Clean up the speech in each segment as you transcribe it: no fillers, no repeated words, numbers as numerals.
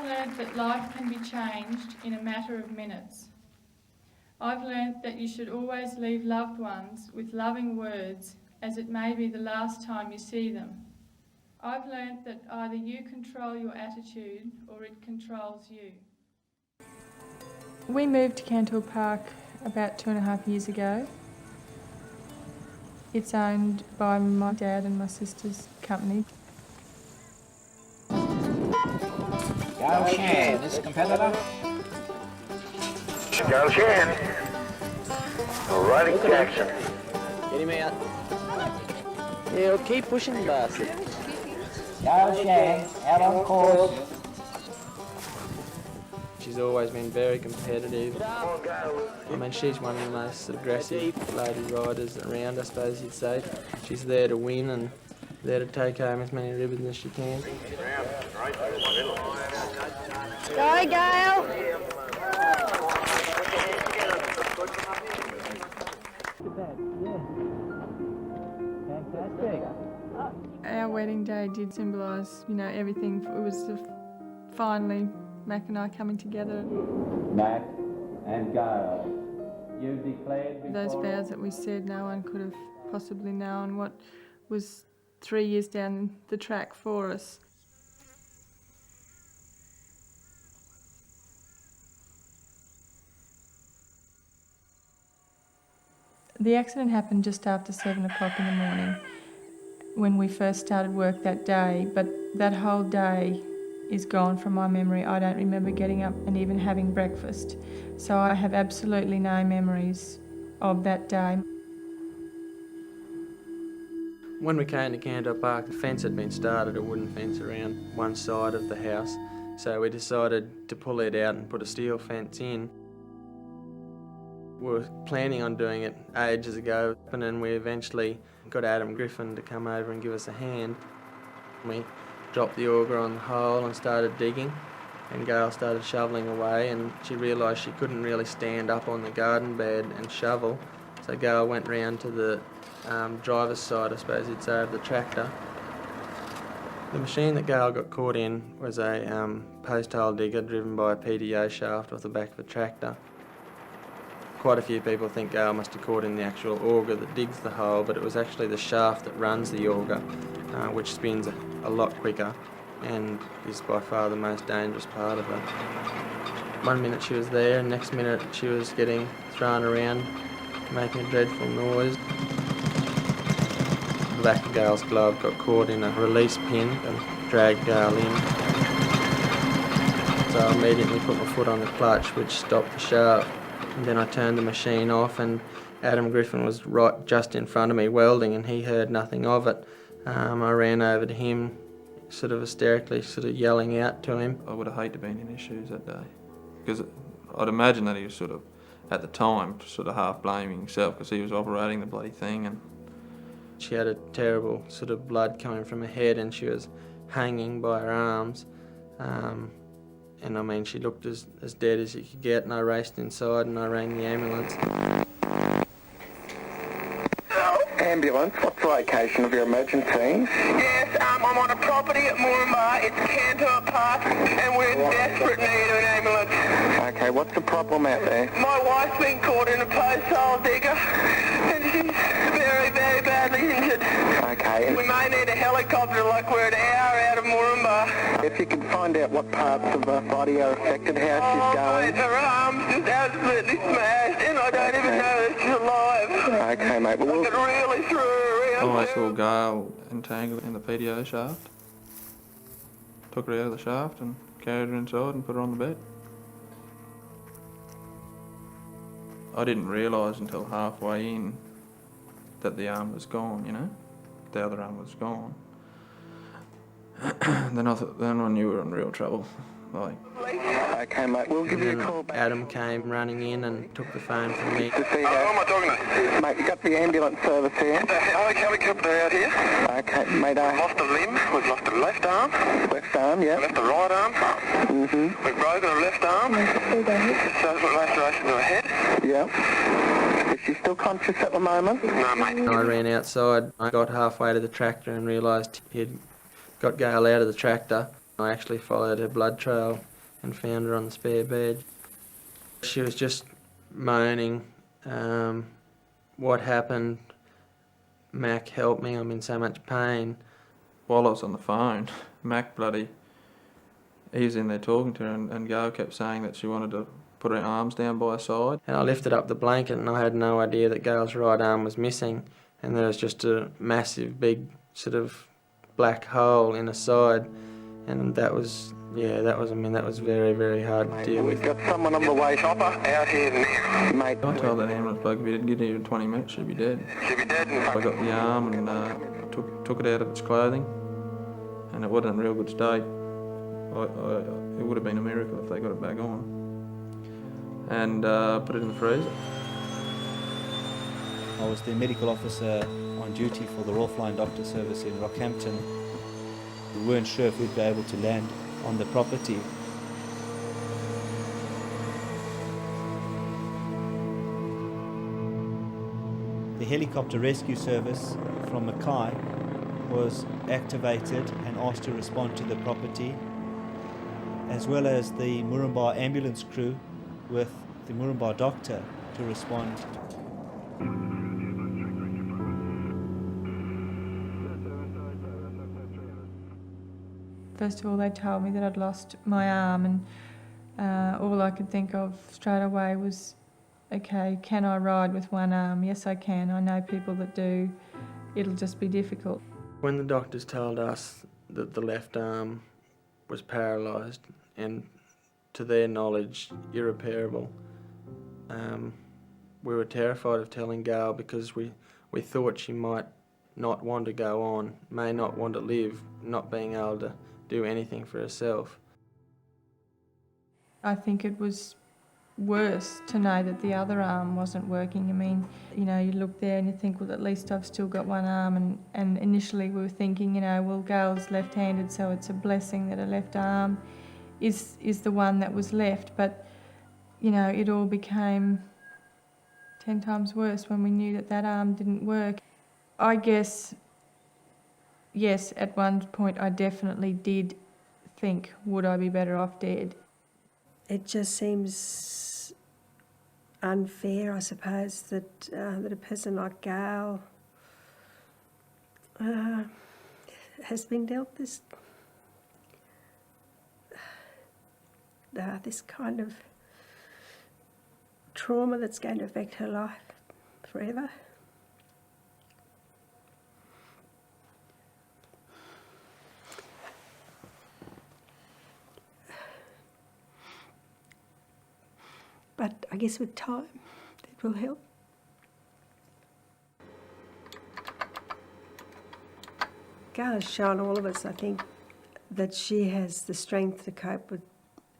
I've learnt that life can be changed in a matter of minutes. I've learnt that you should always leave loved ones with loving words, as it may be the last time you see them. I've learnt that either you control your attitude or it controls you. We moved to Cantor Park about 2.5 years ago. It's owned by my dad and my sister's company. Gail Shan, this competitor. Gail Shan. Alrighty, Jackson. Get him out. Yeah, we'll keep pushing the bastard. Gail Shan, out on course. She's always been very competitive. I mean, she's one of the most aggressive lady riders around, I suppose you'd say. She's there to win and there to take home as many ribbons as she can. Go, Gail! Our wedding day did symbolise, everything. It was finally Mac and I coming together. Mac and Gail, you've declared before... Those vows that we said, no one could have possibly known what was 3 years down the track for us. The accident happened just after 7 o'clock in the morning when we first started work that day, but that whole day is gone from my memory. I don't remember getting up and even having breakfast. So I have absolutely no memories of that day. When we came to Cantor Park, the fence had been started, a wooden fence around one side of the house. So we decided to pull it out and put a steel fence in. We were planning on doing it ages ago, and then we eventually got Adam Griffin to come over and give us a hand. We dropped the auger on the hole and started digging, and Gail started shoveling away, and she realised she couldn't really stand up on the garden bed and shovel, so Gail went round to the driver's side, I suppose you'd say, of the tractor. The machine that Gail got caught in was a post hole digger driven by a PDO shaft off the back of a tractor. Quite a few people think Gail must have caught in the actual auger that digs the hole, but it was actually the shaft that runs the auger, which spins a lot quicker and is by far the most dangerous part of it. 1 minute she was there, and next minute she was getting thrown around, making a dreadful noise. The back of Gail's glove got caught in a release pin and dragged Gail in. So I immediately put my foot on the clutch, which stopped the shaft. And then I turned the machine off, and Adam Griffin was right just in front of me welding, and he heard nothing of it. I ran over to him, sort of hysterically, sort of yelling out to him. I would have hated to be in his shoes that day, because I'd imagine that he was sort of, at the time, sort of half blaming himself because he was operating the bloody thing. And she had a terrible sort of blood coming from her head, and she was hanging by her arms. And I mean, she looked as dead as you could get, and I raced inside and I rang the ambulance. Ambulance, what's the location of your emergency? Yes, I'm on a property at Moranbah. It's Cantor Park, and we're in desperate need of an ambulance. Okay, what's the problem out there? My wife's been caught in a post hole digger, and she's very, very badly injured. Okay. We may need a helicopter, like we're an hour out of Moranbah. If you can find out what parts of the body are affected, how she's going. Her arm's just absolutely smashed, and I don't even know that she's alive. Okay, mate. Well, I could really throw her around. I saw Gail entangled in the PDO shaft. Took her out of the shaft and carried her inside and put her on the bed. I didn't realise until halfway in that the arm was gone, The other arm was gone. Then I knew we were in real trouble. Okay, mate, we'll give you a call back. Adam came running in and took the phone from me. To see Who am I talking to? Mate, you got the ambulance service here? The helicopter out here. Okay, mate, We've lost a limb, we've lost a left arm, left arm, yeah. left a right arm. Mm-hmm. We've broken a left arm. Subsequent laceration to her head. Yeah. Is she still conscious at the moment? No, mate. I ran outside. I got halfway to the tractor and realised he'd got Gail out of the tractor. I actually followed her blood trail and found her on the spare bed. She was just moaning, what happened? Mac, help me, I'm in so much pain. While I was on the phone, Mac he was in there talking to her, and Gail kept saying that she wanted to put her arms down by her side. And I lifted up the blanket and I had no idea that Gail's right arm was missing, and there was just a massive big sort of black hole in her side, and that was very, very hard to deal with. We've got someone on the way. Chopper out here now. Mate, I told that ambulance bloke if he didn't get here in 20 minutes, she'd be dead. She'll be dead in I got the arm and took it out of its clothing, and it wasn't in a real good state. It would have been a miracle if they got it back on. And put it in the freezer. I was the medical officer on duty for the Royal Flying Doctor Service in Rockhampton. We weren't sure if we'd be able to land on the property. The helicopter rescue service from Mackay was activated and asked to respond to the property, as well as the Moranbah ambulance crew with the Moranbah doctor to respond. First of all, they told me that I'd lost my arm, and all I could think of straight away was, okay, can I ride with one arm? Yes, I can. I know people that do. It'll just be difficult. When the doctors told us that the left arm was paralysed and, to their knowledge, irreparable, we were terrified of telling Gail because we thought she might not want to go on, may not want to live, not being able to do anything for herself. I think it was worse to know that the other arm wasn't working. I mean, you know, you look there and you think, well, at least I've still got one arm. And initially we were thinking, you know, well, Gail's left-handed, so it's a blessing that her left arm is the one that was left. But, you know, it all became 10 times worse when we knew that that arm didn't work. I guess, yes, at one point I definitely did think, would I be better off dead? It just seems unfair, I suppose, that a person like Gail has been dealt this kind of trauma that's going to affect her life forever. But I guess with time, it will help. Gail has shown all of us, I think, that she has the strength to cope with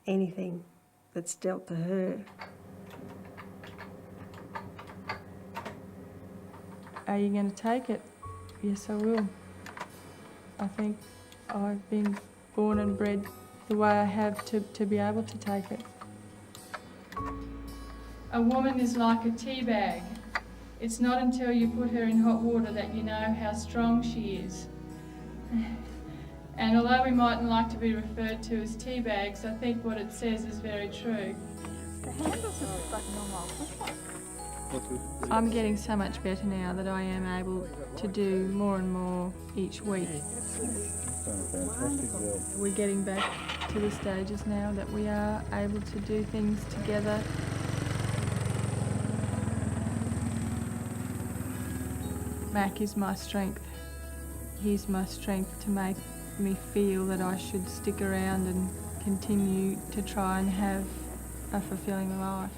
anything that's dealt to her. Are you going to take it? Yes, I will. I think I've been born and bred the way I have to be able to take it. A woman is like a tea bag. It's not until you put her in hot water that you know how strong she is. And although we mightn't like to be referred to as tea bags, I think what it says is very true. The handles are like normal push-up. I'm getting so much better now that I am able to do more and more each week. We're getting back to the stages now that we are able to do things together. Mac is my strength. He's my strength to make me feel that I should stick around and continue to try and have a fulfilling life.